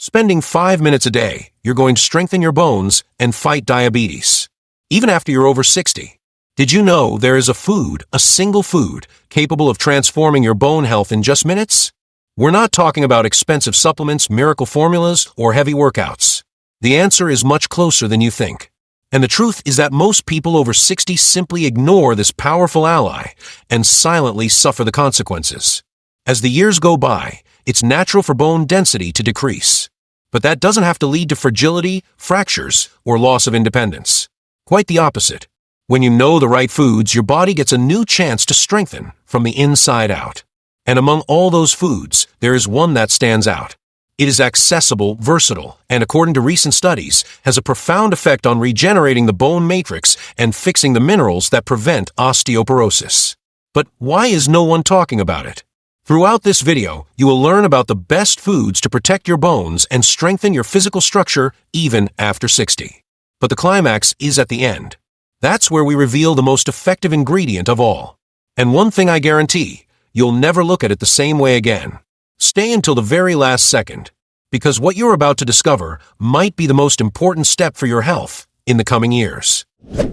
Spending 5 minutes a day, you're going to strengthen your bones and fight diabetes, even after you're over 60. Did you know there is a single food, capable of transforming your bone health in just minutes? We're not talking about expensive supplements, miracle formulas, or heavy workouts. The answer is much closer than you think. And the truth is that most people over 60 simply ignore this powerful ally and silently suffer the consequences. As the years go by, it's natural for bone density to decrease. But that doesn't have to lead to fragility, fractures, or loss of independence. Quite the opposite. When you know the right foods, your body gets a new chance to strengthen from the inside out. And among all those foods, there is one that stands out. It is accessible, versatile, and according to recent studies, has a profound effect on regenerating the bone matrix and fixing the minerals that prevent osteoporosis. But why is no one talking about it? Throughout this video, you will learn about the best foods to protect your bones and strengthen your physical structure even after 60. But the climax is at the end. That's where we reveal the most effective ingredient of all. And one thing I guarantee, you'll never look at it the same way again. Stay until the very last second, because what you're about to discover might be the most important step for your health in the coming years.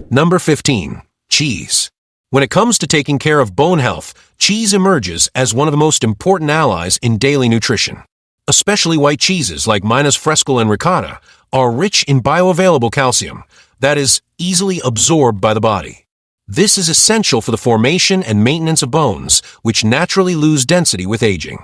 Number 15. Cheese. When it comes to taking care of bone health, cheese emerges as one of the most important allies in daily nutrition. Especially white cheeses like 𝙤𝙤 and ricotta are rich in bioavailable calcium, that is, easily absorbed by the body. This is essential for the formation and maintenance of bones, which naturally lose density with aging.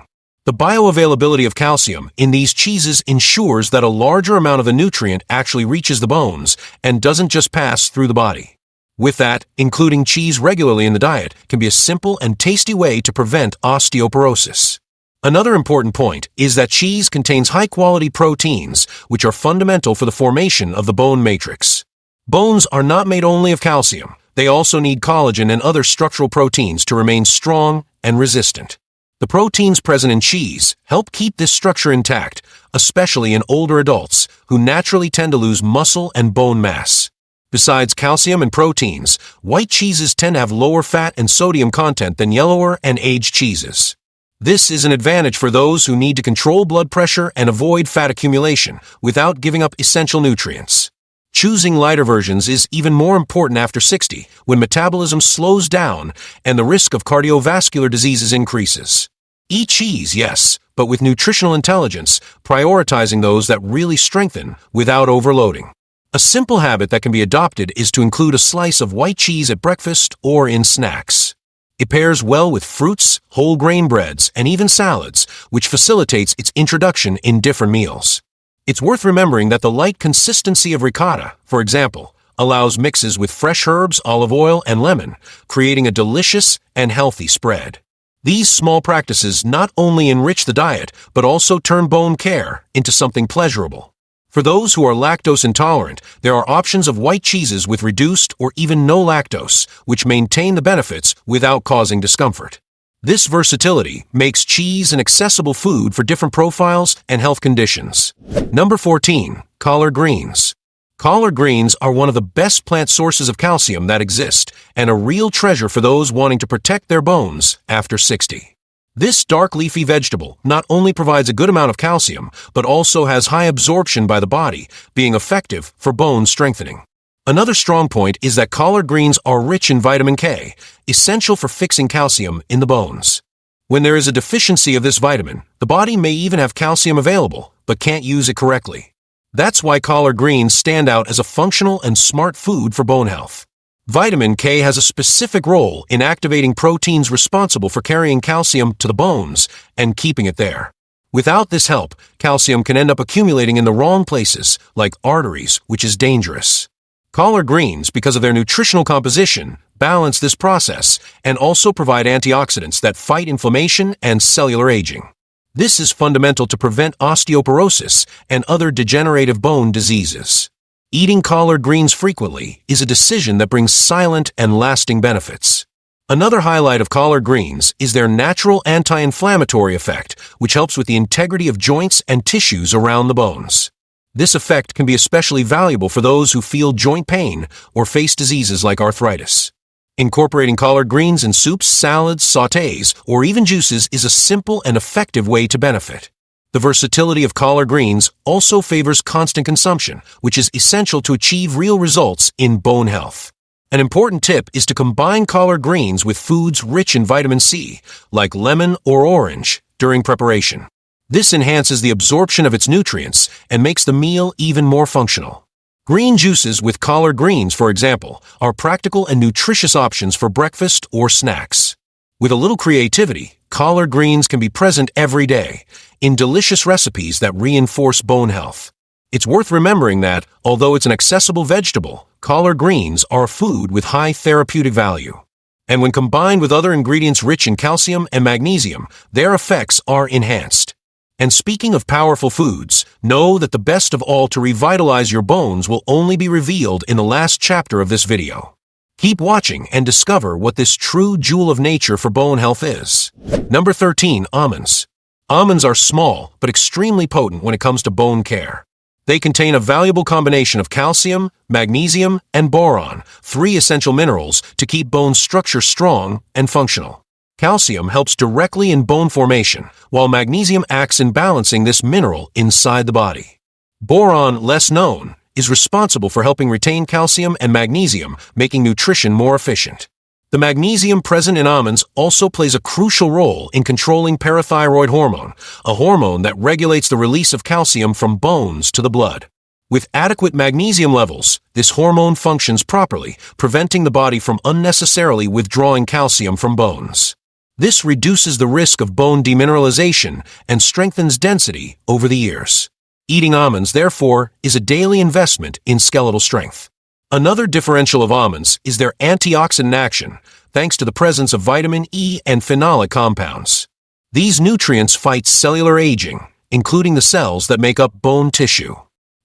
The bioavailability of calcium in these cheeses ensures that a larger amount of the nutrient actually reaches the bones and doesn't just pass through the body. With that, including cheese regularly in the diet can be a simple and tasty way to prevent osteoporosis. Another important point is that cheese contains high-quality proteins, which are fundamental for the formation of the bone matrix. Bones are not made only of calcium. They also need collagen and other structural proteins to remain strong and resistant. The proteins present in cheese help keep this structure intact, especially in older adults who naturally tend to lose muscle and bone mass. Besides calcium and proteins, white cheeses tend to have lower fat and sodium content than yellower and aged cheeses. This is an advantage for those who need to control blood pressure and avoid fat accumulation without giving up essential nutrients. Choosing lighter versions is even more important after 60, when metabolism slows down and the risk of cardiovascular diseases increases. Eat cheese, yes, but with nutritional intelligence, prioritizing those that really strengthen without overloading. A simple habit that can be adopted is to include a slice of white cheese at breakfast or in snacks. It pairs well with fruits, whole grain breads, and even salads, which facilitates its introduction in different meals. It's worth remembering that the light consistency of ricotta, for example, allows mixes with fresh herbs, olive oil, and lemon, creating a delicious and healthy spread. These small practices not only enrich the diet, but also turn bone care into something pleasurable. For those who are lactose intolerant, there are options of white cheeses with reduced or even no lactose, which maintain the benefits without causing discomfort. This versatility makes cheese an accessible food for different profiles and health conditions. Number 14. Collard greens. Collard greens are one of the best plant sources of calcium that exist, and a real treasure for those wanting to protect their bones after 60. This dark leafy vegetable not only provides a good amount of calcium, but also has high absorption by the body, being effective for bone strengthening. Another strong point is that collard greens are rich in vitamin K, essential for fixing calcium in the bones. When there is a deficiency of this vitamin, the body may even have calcium available, but can't use it correctly. That's why collard greens stand out as a functional and smart food for bone health. Vitamin K has a specific role in activating proteins responsible for carrying calcium to the bones and keeping it there. Without this help, calcium can end up accumulating in the wrong places, like arteries, which is dangerous. Collard greens, because of their nutritional composition, balance this process and also provide antioxidants that fight inflammation and cellular aging. This is fundamental to prevent osteoporosis and other degenerative bone diseases. Eating collard greens frequently is a decision that brings silent and lasting benefits. Another highlight of collard greens is their natural anti-inflammatory effect, which helps with the integrity of joints and tissues around the bones. This effect can be especially valuable for those who feel joint pain or face diseases like arthritis. Incorporating collard greens in soups, salads, sautés, or even juices is a simple and effective way to benefit. The versatility of collard greens also favors constant consumption, which is essential to achieve real results in bone health. An important tip is to combine collard greens with foods rich in vitamin C, like lemon or orange, during preparation. This enhances the absorption of its nutrients and makes the meal even more functional. Green juices with collard greens, for example, are practical and nutritious options for breakfast or snacks. With a little creativity, collard greens can be present every day, in delicious recipes that reinforce bone health. It's worth remembering that, although it's an accessible vegetable, collard greens are a food with high therapeutic value. And when combined with other ingredients rich in calcium and magnesium, their effects are enhanced. And speaking of powerful foods, know that the best of all to revitalize your bones will only be revealed in the last chapter of this video. Keep watching and discover what this true jewel of nature for bone health is. Number 13. Almonds. Almonds are small but extremely potent when it comes to bone care. They contain a valuable combination of calcium, magnesium, and boron, 3 essential minerals to keep bone structure strong and functional. Calcium helps directly in bone formation, while magnesium acts in balancing this mineral inside the body. Boron, less known, is responsible for helping retain calcium and magnesium, making nutrition more efficient. The magnesium present in almonds also plays a crucial role in controlling parathyroid hormone, a hormone that regulates the release of calcium from bones to the blood. With adequate magnesium levels, this hormone functions properly, preventing the body from unnecessarily withdrawing calcium from bones. This reduces the risk of bone demineralization and strengthens density over the years. Eating almonds, therefore, is a daily investment in skeletal strength. Another differential of almonds is their antioxidant action, thanks to the presence of vitamin E and phenolic compounds. These nutrients fight cellular aging, including the cells that make up bone tissue.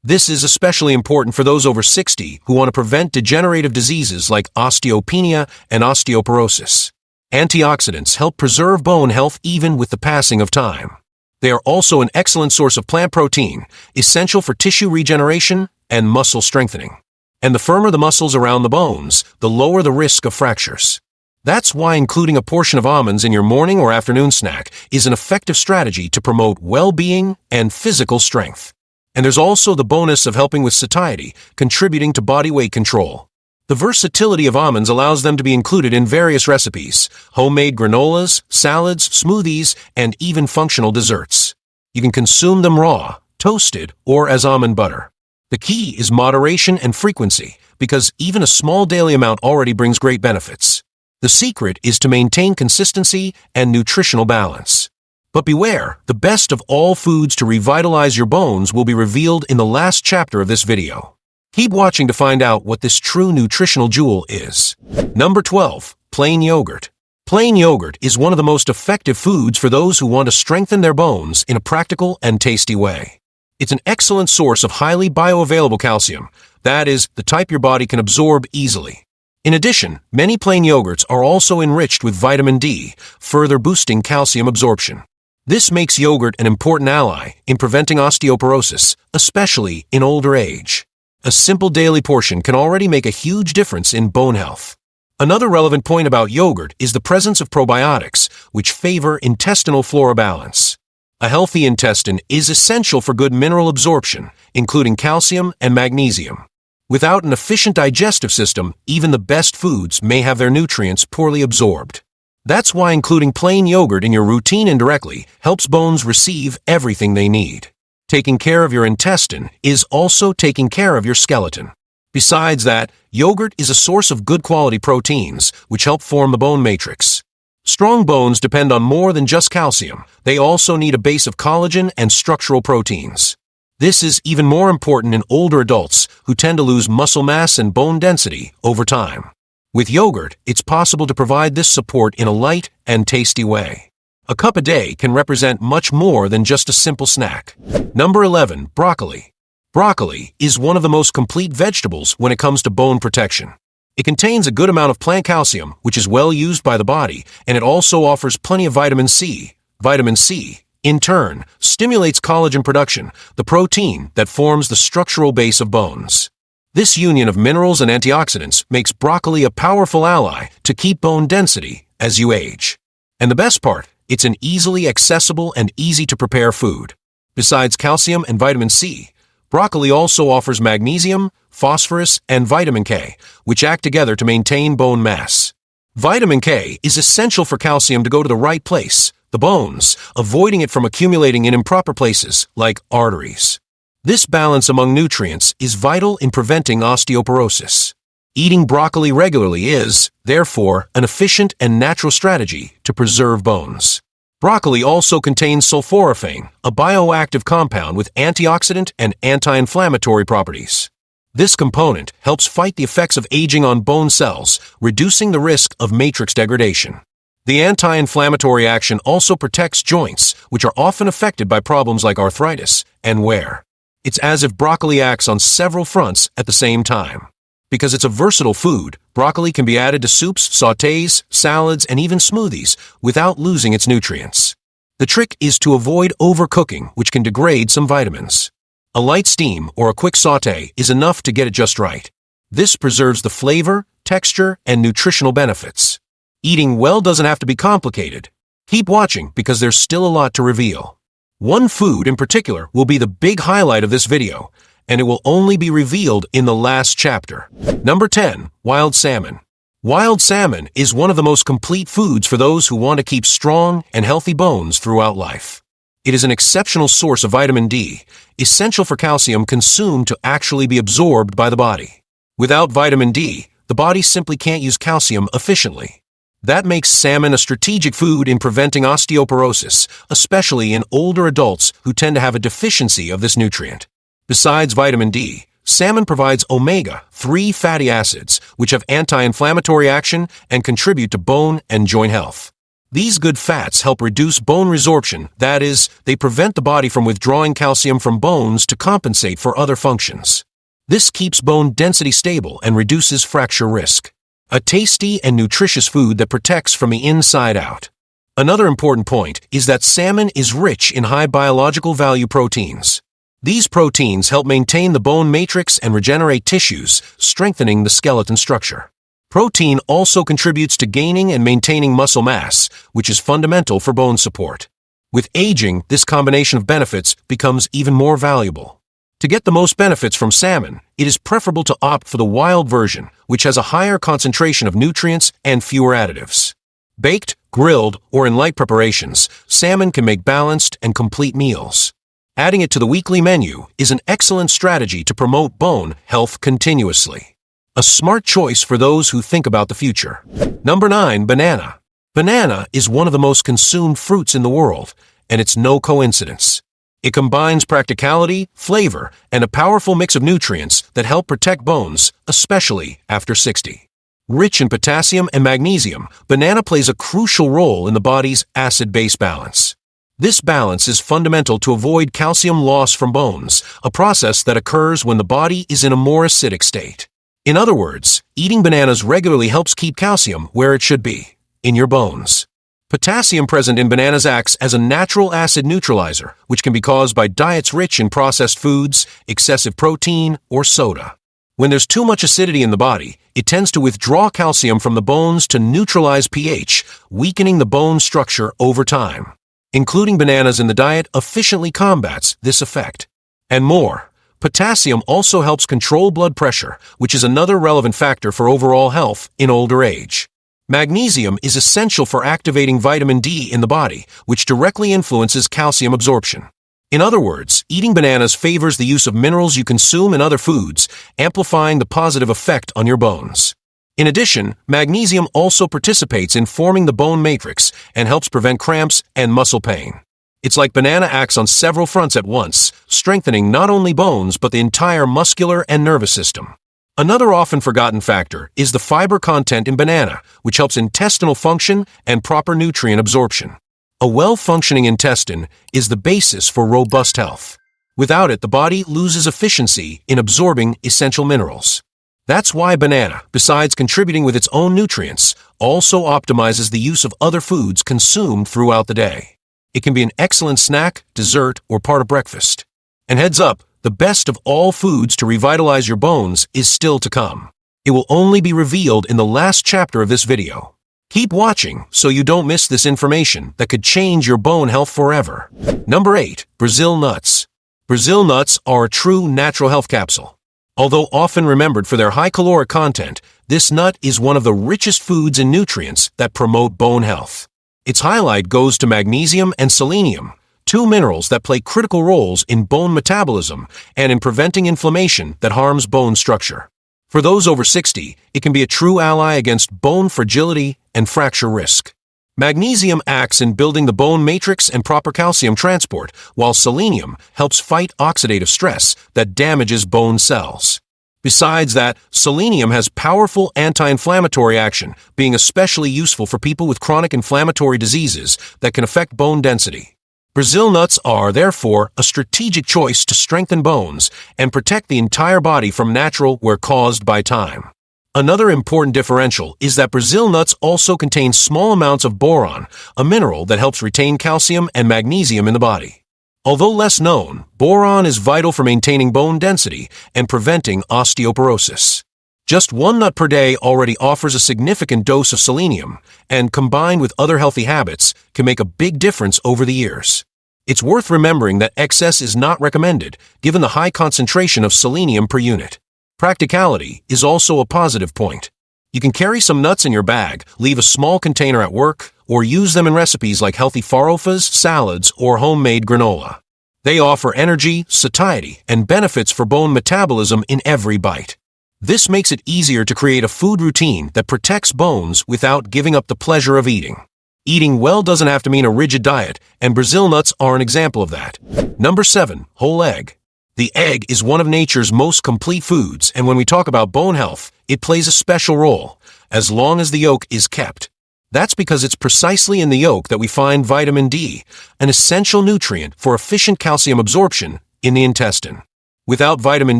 This is especially important for those over 60 who want to prevent degenerative diseases like osteopenia and osteoporosis. Antioxidants help preserve bone health even with the passing of time. They are also an excellent source of plant protein, essential for tissue regeneration and muscle strengthening. And the firmer the muscles around the bones, the lower the risk of fractures. That's why including a portion of almonds in your morning or afternoon snack is an effective strategy to promote well-being and physical strength. And there's also the bonus of helping with satiety, contributing to body weight control. The versatility of almonds allows them to be included in various recipes, homemade granolas, salads, smoothies, and even functional desserts. You can consume them raw, toasted, or as almond butter. The key is moderation and frequency, because even a small daily amount already brings great benefits. The secret is to maintain consistency and nutritional balance. But beware, the best of all foods to revitalize your bones will be revealed in the last chapter of this video. Keep watching to find out what this true nutritional jewel is. Number 12. Plain yogurt. Plain yogurt is one of the most effective foods for those who want to strengthen their bones in a practical and tasty way. It's an excellent source of highly bioavailable calcium, that is, the type your body can absorb easily. In addition, many plain yogurts are also enriched with vitamin D, further boosting calcium absorption. This makes yogurt an important ally in preventing osteoporosis, especially in older age. A simple daily portion can already make a huge difference in bone health. Another relevant point about yogurt is the presence of probiotics, which favor intestinal flora balance. A healthy intestine is essential for good mineral absorption, including calcium and magnesium. Without an efficient digestive system, even the best foods may have their nutrients poorly absorbed. That's why including plain yogurt in your routine indirectly helps bones receive everything they need. Taking care of your intestine is also taking care of your skeleton. Besides that, yogurt is a source of good quality proteins, which help form the bone matrix. Strong bones depend on more than just calcium. They also need a base of collagen and structural proteins. This is even more important in older adults who tend to lose muscle mass and bone density over time. With yogurt, it's possible to provide this support in a light and tasty way. A cup a day can represent much more than just a simple snack. Number 11. Broccoli. Broccoli is one of the most complete vegetables when it comes to bone protection. It contains a good amount of plant calcium, which is well used by the body, and it also offers plenty of vitamin C. Vitamin C, in turn, stimulates collagen production, the protein that forms the structural base of bones. This union of minerals and antioxidants makes broccoli a powerful ally to keep bone density as you age. And the best part, it's an easily accessible and easy-to-prepare food. Besides calcium and vitamin C, broccoli also offers magnesium, phosphorus, and vitamin K, which act together to maintain bone mass. Vitamin K is essential for calcium to go to the right place, the bones, avoiding it from accumulating in improper places, like arteries. This balance among nutrients is vital in preventing osteoporosis. Eating broccoli regularly is, therefore, an efficient and natural strategy to preserve bones. Broccoli also contains sulforaphane, a bioactive compound with antioxidant and anti-inflammatory properties. This component helps fight the effects of aging on bone cells, reducing the risk of matrix degradation. The anti-inflammatory action also protects joints, which are often affected by problems like arthritis and wear. It's as if broccoli acts on several fronts at the same time. Because it's a versatile food, broccoli can be added to soups, sautés, salads, and even smoothies without losing its nutrients. The trick is to avoid overcooking, which can degrade some vitamins. A light steam or a quick sauté is enough to get it just right. This preserves the flavor, texture, and nutritional benefits. Eating well doesn't have to be complicated. Keep watching because there's still a lot to reveal. One food in particular will be the big highlight of this video, and it will only be revealed in the last chapter. Number 10. Wild salmon. Wild salmon is one of the most complete foods for those who want to keep strong and healthy bones throughout life. It is an exceptional source of vitamin D, essential for calcium consumed to actually be absorbed by the body. Without vitamin D, the body simply can't use calcium efficiently. That makes salmon a strategic food in preventing osteoporosis, especially in older adults who tend to have a deficiency of this nutrient. Besides vitamin D, salmon provides omega-3 fatty acids, which have anti-inflammatory action and contribute to bone and joint health. These good fats help reduce bone resorption, that is, they prevent the body from withdrawing calcium from bones to compensate for other functions. This keeps bone density stable and reduces fracture risk. A tasty and nutritious food that protects from the inside out. Another important point is that salmon is rich in high biological value proteins. These proteins help maintain the bone matrix and regenerate tissues, strengthening the skeleton structure. Protein also contributes to gaining and maintaining muscle mass, which is fundamental for bone support. With aging, this combination of benefits becomes even more valuable. To get the most benefits from salmon, it is preferable to opt for the wild version, which has a higher concentration of nutrients and fewer additives. Baked, grilled, or in light preparations, salmon can make balanced and complete meals. Adding it to the weekly menu is an excellent strategy to promote bone health continuously. A smart choice for those who think about the future. Number 9. Banana. Banana is one of the most consumed fruits in the world, and it's no coincidence. It combines practicality, flavor, and a powerful mix of nutrients that help protect bones, especially after 60. Rich in potassium and magnesium, banana plays a crucial role in the body's acid-base balance. This balance is fundamental to avoid calcium loss from bones, a process that occurs when the body is in a more acidic state. In other words, eating bananas regularly helps keep calcium where it should be, in your bones. Potassium present in bananas acts as a natural acid neutralizer, which can be caused by diets rich in processed foods, excessive protein, or soda. When there's too much acidity in the body, it tends to withdraw calcium from the bones to neutralize pH, weakening the bone structure over time. Including bananas in the diet efficiently combats this effect. And more, potassium also helps control blood pressure, which is another relevant factor for overall health in older age. Magnesium is essential for activating vitamin D in the body, which directly influences calcium absorption. In other words, eating bananas favors the use of minerals you consume in other foods, amplifying the positive effect on your bones. In addition, magnesium also participates in forming the bone matrix and helps prevent cramps and muscle pain. It's like banana acts on several fronts at once, strengthening not only bones but the entire muscular and nervous system. Another often forgotten factor is the fiber content in banana, which helps intestinal function and proper nutrient absorption. A well-functioning intestine is the basis for robust health. Without it, the body loses efficiency in absorbing essential minerals. That's why banana, besides contributing with its own nutrients, also optimizes the use of other foods consumed throughout the day. It can be an excellent snack, dessert, or part of breakfast. And heads up, the best of all foods to revitalize your bones is still to come. It will only be revealed in the last chapter of this video. Keep watching so you don't miss this information that could change your bone health forever. Number 8. Brazil nuts. Brazil nuts are a true natural health capsule. Although often remembered for their high caloric content, this nut is one of the richest foods in nutrients that promote bone health. Its highlight goes to magnesium and selenium, two minerals that play critical roles in bone metabolism and in preventing inflammation that harms bone structure. For those over 60, it can be a true ally against bone fragility and fracture risk. Magnesium acts in building the bone matrix and proper calcium transport, while selenium helps fight oxidative stress that damages bone cells. Besides that, selenium has powerful anti-inflammatory action, being especially useful for people with chronic inflammatory diseases that can affect bone density. Brazil nuts are, therefore, a strategic choice to strengthen bones and protect the entire body from natural wear caused by time. Another important differential is that Brazil nuts also contain small amounts of boron, a mineral that helps retain calcium and magnesium in the body. Although less known, boron is vital for maintaining bone density and preventing osteoporosis. Just one nut per day already offers a significant dose of selenium, and combined with other healthy habits, can make a big difference over the years. It's worth remembering that excess is not recommended, given the high concentration of selenium per unit. Practicality is also a positive point. You can carry some nuts in your bag, leave a small container at work, or use them in recipes like healthy farofas, salads, or homemade granola. They offer energy, satiety, and benefits for bone metabolism in every bite. This makes it easier to create a food routine that protects bones without giving up the pleasure of eating. Eating well doesn't have to mean a rigid diet, and Brazil nuts are an example of that. Number 7. Whole egg. The egg is one of nature's most complete foods, and when we talk about bone health, it plays a special role, as long as the yolk is kept. That's because it's precisely in the yolk that we find vitamin D, an essential nutrient for efficient calcium absorption in the intestine. Without vitamin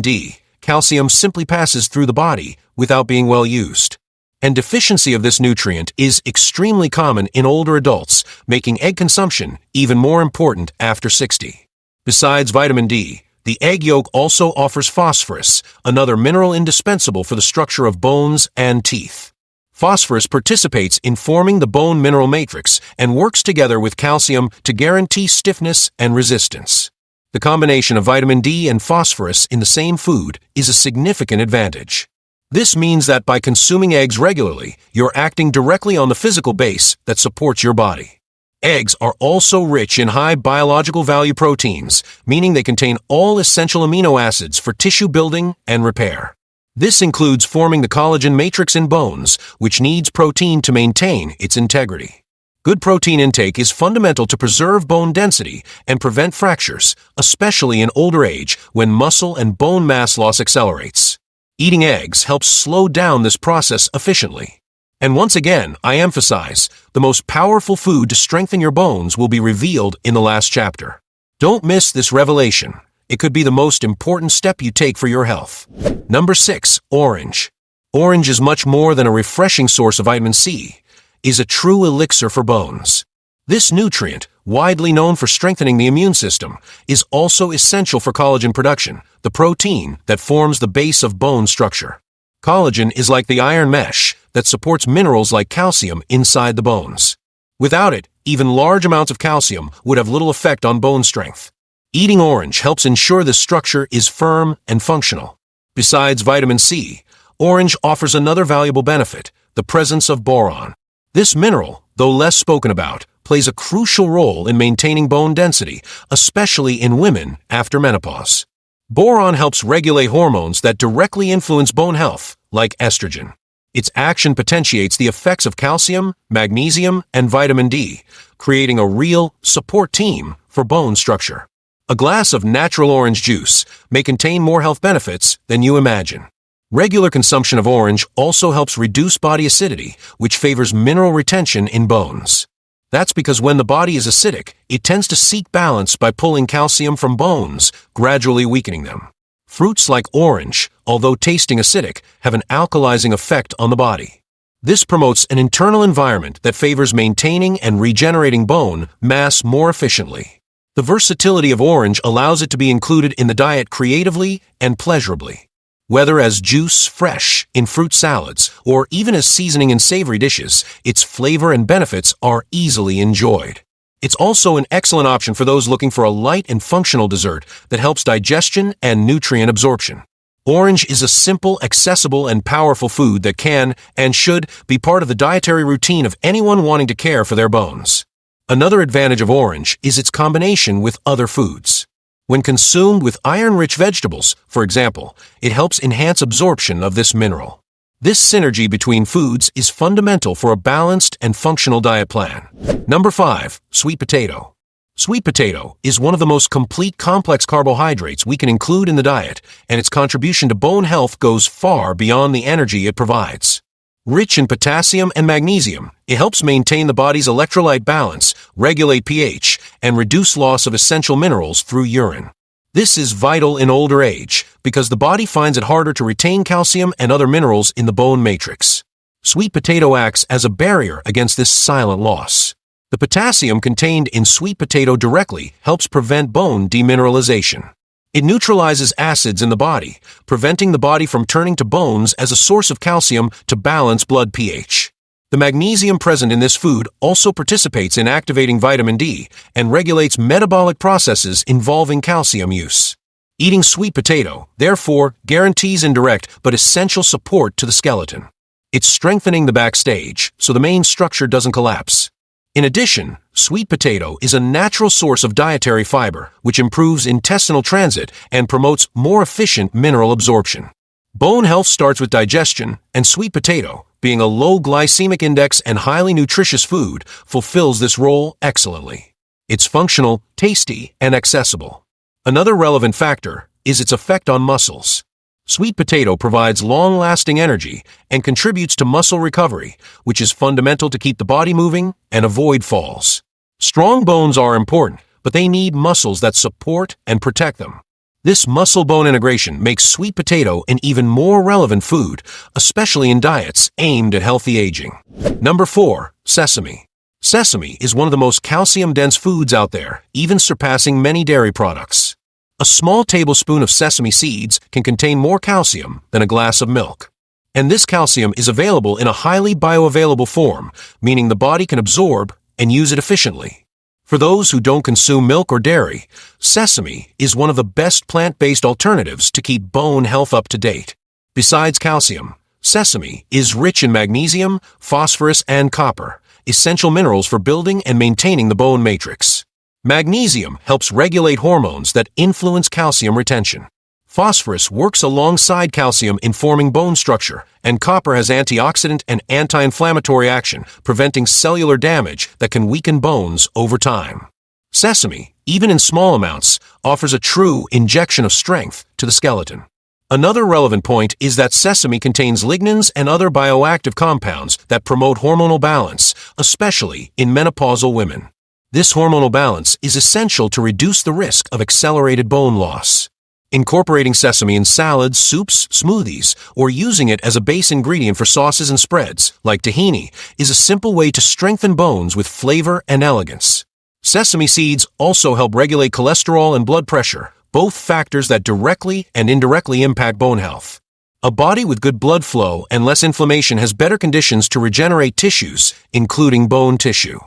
D, calcium simply passes through the body without being well used. And deficiency of this nutrient is extremely common in older adults, making egg consumption even more important after 60. Besides vitamin D, the egg yolk also offers phosphorus, another mineral indispensable for the structure of bones and teeth. Phosphorus participates in forming the bone mineral matrix and works together with calcium to guarantee stiffness and resistance. The combination of vitamin D and phosphorus in the same food is a significant advantage. This means that by consuming eggs regularly, you're acting directly on the physical base that supports your body. Eggs are also rich in high biological value proteins, meaning they contain all essential amino acids for tissue building and repair. This includes forming the collagen matrix in bones, which needs protein to maintain its integrity. Good protein intake is fundamental to preserve bone density and prevent fractures, especially in older age when muscle and bone mass loss accelerates. Eating eggs helps slow down this process efficiently. And once again, I emphasize, the most powerful food to strengthen your bones will be revealed in the last chapter. Don't miss this revelation. It could be the most important step you take for your health. Number 6. Orange. Orange is much more than a refreshing source of vitamin C. It is a true elixir for bones. This nutrient, widely known for strengthening the immune system, is also essential for collagen production, the protein that forms the base of bone structure. Collagen is like the iron mesh that supports minerals like calcium inside the bones. Without it, even large amounts of calcium would have little effect on bone strength. Eating orange helps ensure this structure is firm and functional. Besides vitamin C, orange offers another valuable benefit, the presence of boron. This mineral, though less spoken about, plays a crucial role in maintaining bone density, especially in women after menopause. Boron helps regulate hormones that directly influence bone health, like estrogen. Its action potentiates the effects of calcium, magnesium, and vitamin D, creating a real support team for bone structure. A glass of natural orange juice may contain more health benefits than you imagine. Regular consumption of orange also helps reduce body acidity, which favors mineral retention in bones. That's because when the body is acidic, it tends to seek balance by pulling calcium from bones, gradually weakening them. Fruits like orange, although tasting acidic, have an alkalizing effect on the body. This promotes an internal environment that favors maintaining and regenerating bone mass more efficiently. The versatility of orange allows it to be included in the diet creatively and pleasurably. Whether as juice, fresh, in fruit salads, or even as seasoning in savory dishes, its flavor and benefits are easily enjoyed. It's also an excellent option for those looking for a light and functional dessert that helps digestion and nutrient absorption. Orange is a simple, accessible, and powerful food that can, and should, be part of the dietary routine of anyone wanting to care for their bones. Another advantage of orange is its combination with other foods. When consumed with iron-rich vegetables, for example, it helps enhance absorption of this mineral. This synergy between foods is fundamental for a balanced and functional diet plan. Number 5. Sweet potato. Sweet potato is one of the most complete complex carbohydrates we can include in the diet, and its contribution to bone health goes far beyond the energy it provides. Rich in potassium and magnesium, it helps maintain the body's electrolyte balance, regulate pH, and reduce loss of essential minerals through urine. This is vital in older age because the body finds it harder to retain calcium and other minerals in the bone matrix. Sweet potato acts as a barrier against this silent loss. The potassium contained in sweet potato directly helps prevent bone demineralization. It neutralizes acids in the body, preventing the body from turning to bones as a source of calcium to balance blood pH. The magnesium present in this food also participates in activating vitamin D and regulates metabolic processes involving calcium use. Eating sweet potato, therefore, guarantees indirect but essential support to the skeleton. It's strengthening the backstage so the main structure doesn't collapse. In addition, sweet potato is a natural source of dietary fiber, which improves intestinal transit and promotes more efficient mineral absorption. Bone health starts with digestion, and sweet potato, being a low glycemic index and highly nutritious food, fulfills this role excellently. It's functional, tasty, and accessible. Another relevant factor is its effect on muscles. Sweet potato provides long-lasting energy and contributes to muscle recovery, which is fundamental to keep the body moving and avoid falls. Strong bones are important, but they need muscles that support and protect them. This muscle-bone integration makes sweet potato an even more relevant food, especially in diets aimed at healthy aging. Number 4. Sesame. Sesame is one of the most calcium-dense foods out there, even surpassing many dairy products. A small tablespoon of sesame seeds can contain more calcium than a glass of milk. And this calcium is available in a highly bioavailable form, meaning the body can absorb and use it efficiently. For those who don't consume milk or dairy, sesame is one of the best plant-based alternatives to keep bone health up to date. Besides calcium, sesame is rich in magnesium, phosphorus, and copper, essential minerals for building and maintaining the bone matrix. Magnesium helps regulate hormones that influence calcium retention. Phosphorus works alongside calcium in forming bone structure, and copper has antioxidant and anti-inflammatory action, preventing cellular damage that can weaken bones over time. Sesame, even in small amounts, offers a true injection of strength to the skeleton. Another relevant point is that sesame contains lignans and other bioactive compounds that promote hormonal balance, especially in menopausal women. This hormonal balance is essential to reduce the risk of accelerated bone loss. Incorporating sesame in salads, soups, smoothies, or using it as a base ingredient for sauces and spreads, like tahini, is a simple way to strengthen bones with flavor and elegance. Sesame seeds also help regulate cholesterol and blood pressure, both factors that directly and indirectly impact bone health. A body with good blood flow and less inflammation has better conditions to regenerate tissues, including bone tissue.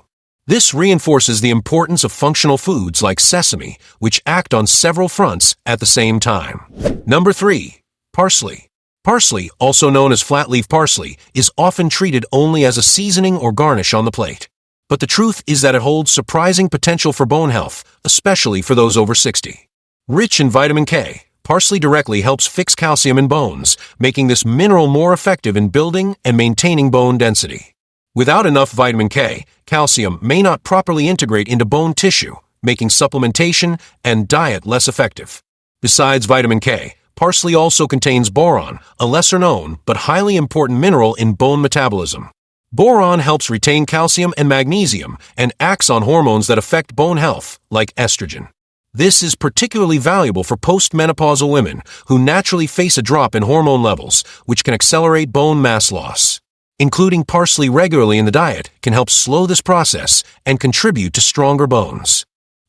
This reinforces the importance of functional foods like sesame, which act on several fronts at the same time. Number 3. Parsley. Parsley, also known as flat-leaf parsley, is often treated only as a seasoning or garnish on the plate. But the truth is that it holds surprising potential for bone health, especially for those over 60. Rich in vitamin K, parsley directly helps fix calcium in bones, making this mineral more effective in building and maintaining bone density. Without enough vitamin K, calcium may not properly integrate into bone tissue, making supplementation and diet less effective. Besides vitamin K, parsley also contains boron, a lesser-known but highly important mineral in bone metabolism. Boron helps retain calcium and magnesium and acts on hormones that affect bone health, like estrogen. This is particularly valuable for postmenopausal women who naturally face a drop in hormone levels, which can accelerate bone mass loss. Including parsley regularly in the diet can help slow this process and contribute to stronger bones.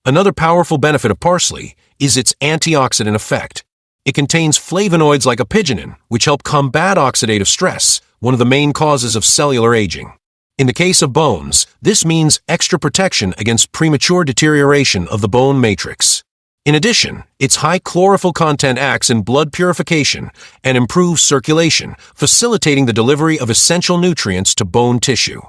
Another powerful benefit of parsley is its antioxidant effect. It contains flavonoids like 𝙿𝙤𝙣, which help combat oxidative stress, one of the main causes of cellular aging. In the case of bones, this means extra protection against premature deterioration of the bone matrix. In addition, its high chlorophyll content acts in blood purification and improves circulation, facilitating the delivery of essential nutrients to bone tissue.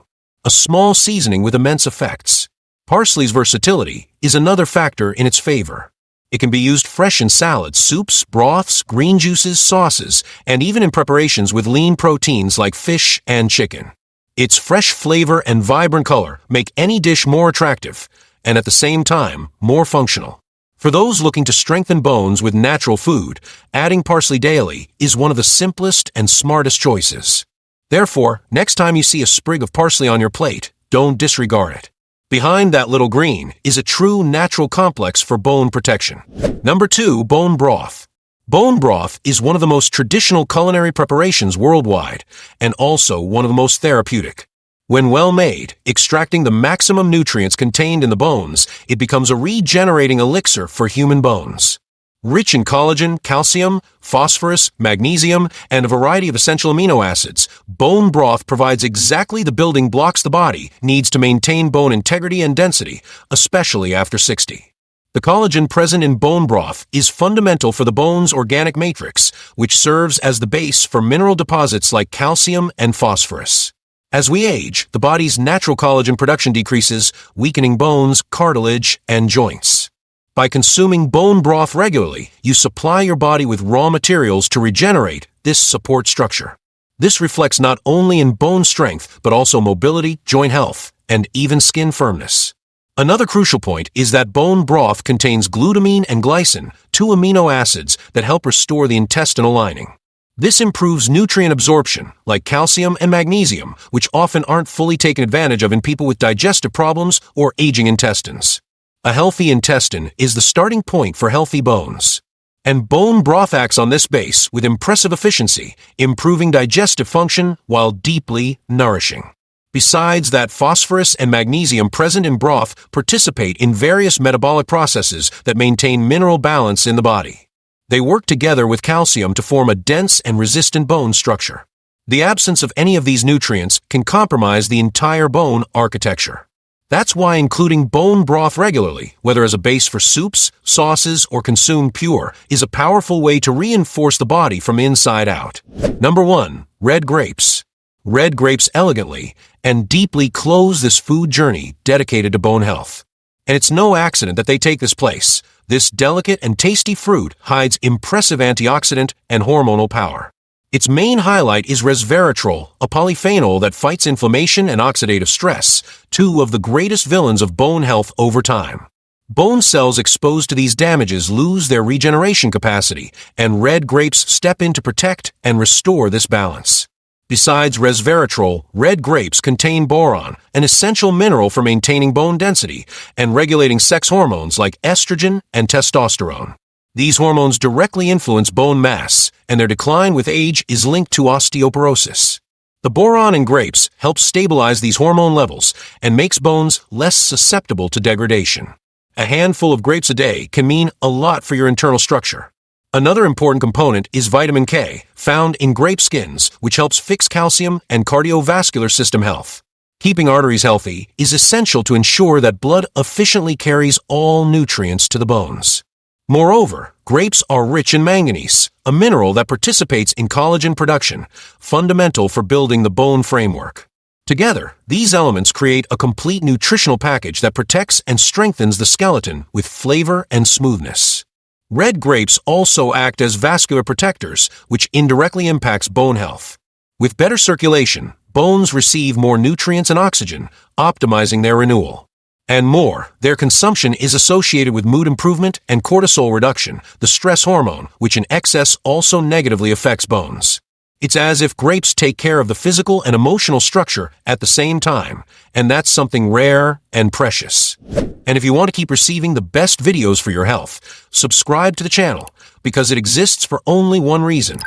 A small seasoning with immense effects. Parsley's versatility is another factor in its favor. It can be used fresh in salads, soups, broths, green juices, sauces, and even in preparations with lean proteins like fish and chicken. Its fresh flavor and vibrant color make any dish more attractive, and at the same time, more functional. For those looking to strengthen bones with natural food, adding parsley daily is one of the simplest and smartest choices. Therefore, next time you see a sprig of parsley on your plate, don't disregard it. Behind that little green is a true natural complex for bone protection. Number 2, bone broth. Bone broth is one of the most traditional culinary preparations worldwide, and also one of the most therapeutic. When well made, extracting the maximum nutrients contained in the bones, it becomes a regenerating elixir for human bones. Rich in collagen, calcium, phosphorus, magnesium, and a variety of essential amino acids, bone broth provides exactly the building blocks the body needs to maintain bone integrity and density, especially after 60. The collagen present in bone broth is fundamental for the bone's organic matrix, which serves as the base for mineral deposits like calcium and phosphorus. As we age, the body's natural collagen production decreases, weakening bones, cartilage, and joints. By consuming bone broth regularly, you supply your body with raw materials to regenerate this support structure. This reflects not only in bone strength, but also mobility, joint health, and even skin firmness. Another crucial point is that bone broth contains glutamine and glycine, 2 amino acids that help restore the intestinal lining. This improves nutrient absorption, like calcium and magnesium, which often aren't fully taken advantage of in people with digestive problems or aging intestines. A healthy intestine is the starting point for healthy bones. And bone broth acts on this base with impressive efficiency, improving digestive function while deeply nourishing. Besides that, phosphorus and magnesium present in broth participate in various metabolic processes that maintain mineral balance in the body. They work together with calcium to form a dense and resistant bone structure. The absence of any of these nutrients can compromise the entire bone architecture. That's why including bone broth regularly, whether as a base for soups, sauces, or consumed pure, is a powerful way to reinforce the body from inside out. Number 1, red grapes. Red grapes elegantly and deeply close this food journey dedicated to bone health. And it's no accident that they take this place. This delicate and tasty fruit hides impressive antioxidant and hormonal power. Its main highlight is resveratrol, a polyphenol that fights inflammation and oxidative stress, 2 of the greatest villains of bone health over time. Bone cells exposed to these damages lose their regeneration capacity, and red grapes step in to protect and restore this balance. Besides resveratrol, red grapes contain boron, an essential mineral for maintaining bone density and regulating sex hormones like estrogen and testosterone. These hormones directly influence bone mass, and their decline with age is linked to osteoporosis. The boron in grapes helps stabilize these hormone levels and makes bones less susceptible to degradation. A handful of grapes a day can mean a lot for your internal structure. Another important component is vitamin K, found in grape skins, which helps fix calcium and cardiovascular system health. Keeping arteries healthy is essential to ensure that blood efficiently carries all nutrients to the bones. Moreover, grapes are rich in manganese, a mineral that participates in collagen production, fundamental for building the bone framework. Together, these elements create a complete nutritional package that protects and strengthens the skeleton with flavor and smoothness. Red grapes also act as vascular protectors, which indirectly impacts bone health. With better circulation, bones receive more nutrients and oxygen, optimizing their renewal. And more, their consumption is associated with mood improvement and cortisol reduction, the stress hormone, which in excess also negatively affects bones. It's as if grapes take care of the physical and emotional structure at the same time, and that's something rare and precious. And if you want to keep receiving the best videos for your health, subscribe to the channel, because it exists for only one reason: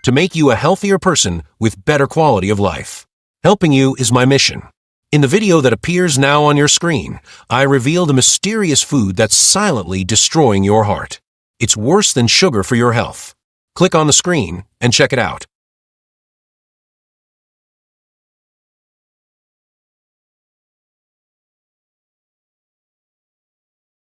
to make you a healthier person with better quality of life. Helping you is my mission. In the video that appears now on your screen, I reveal the mysterious food that's silently destroying your heart. It's worse than sugar for your health. Click on the screen and check it out.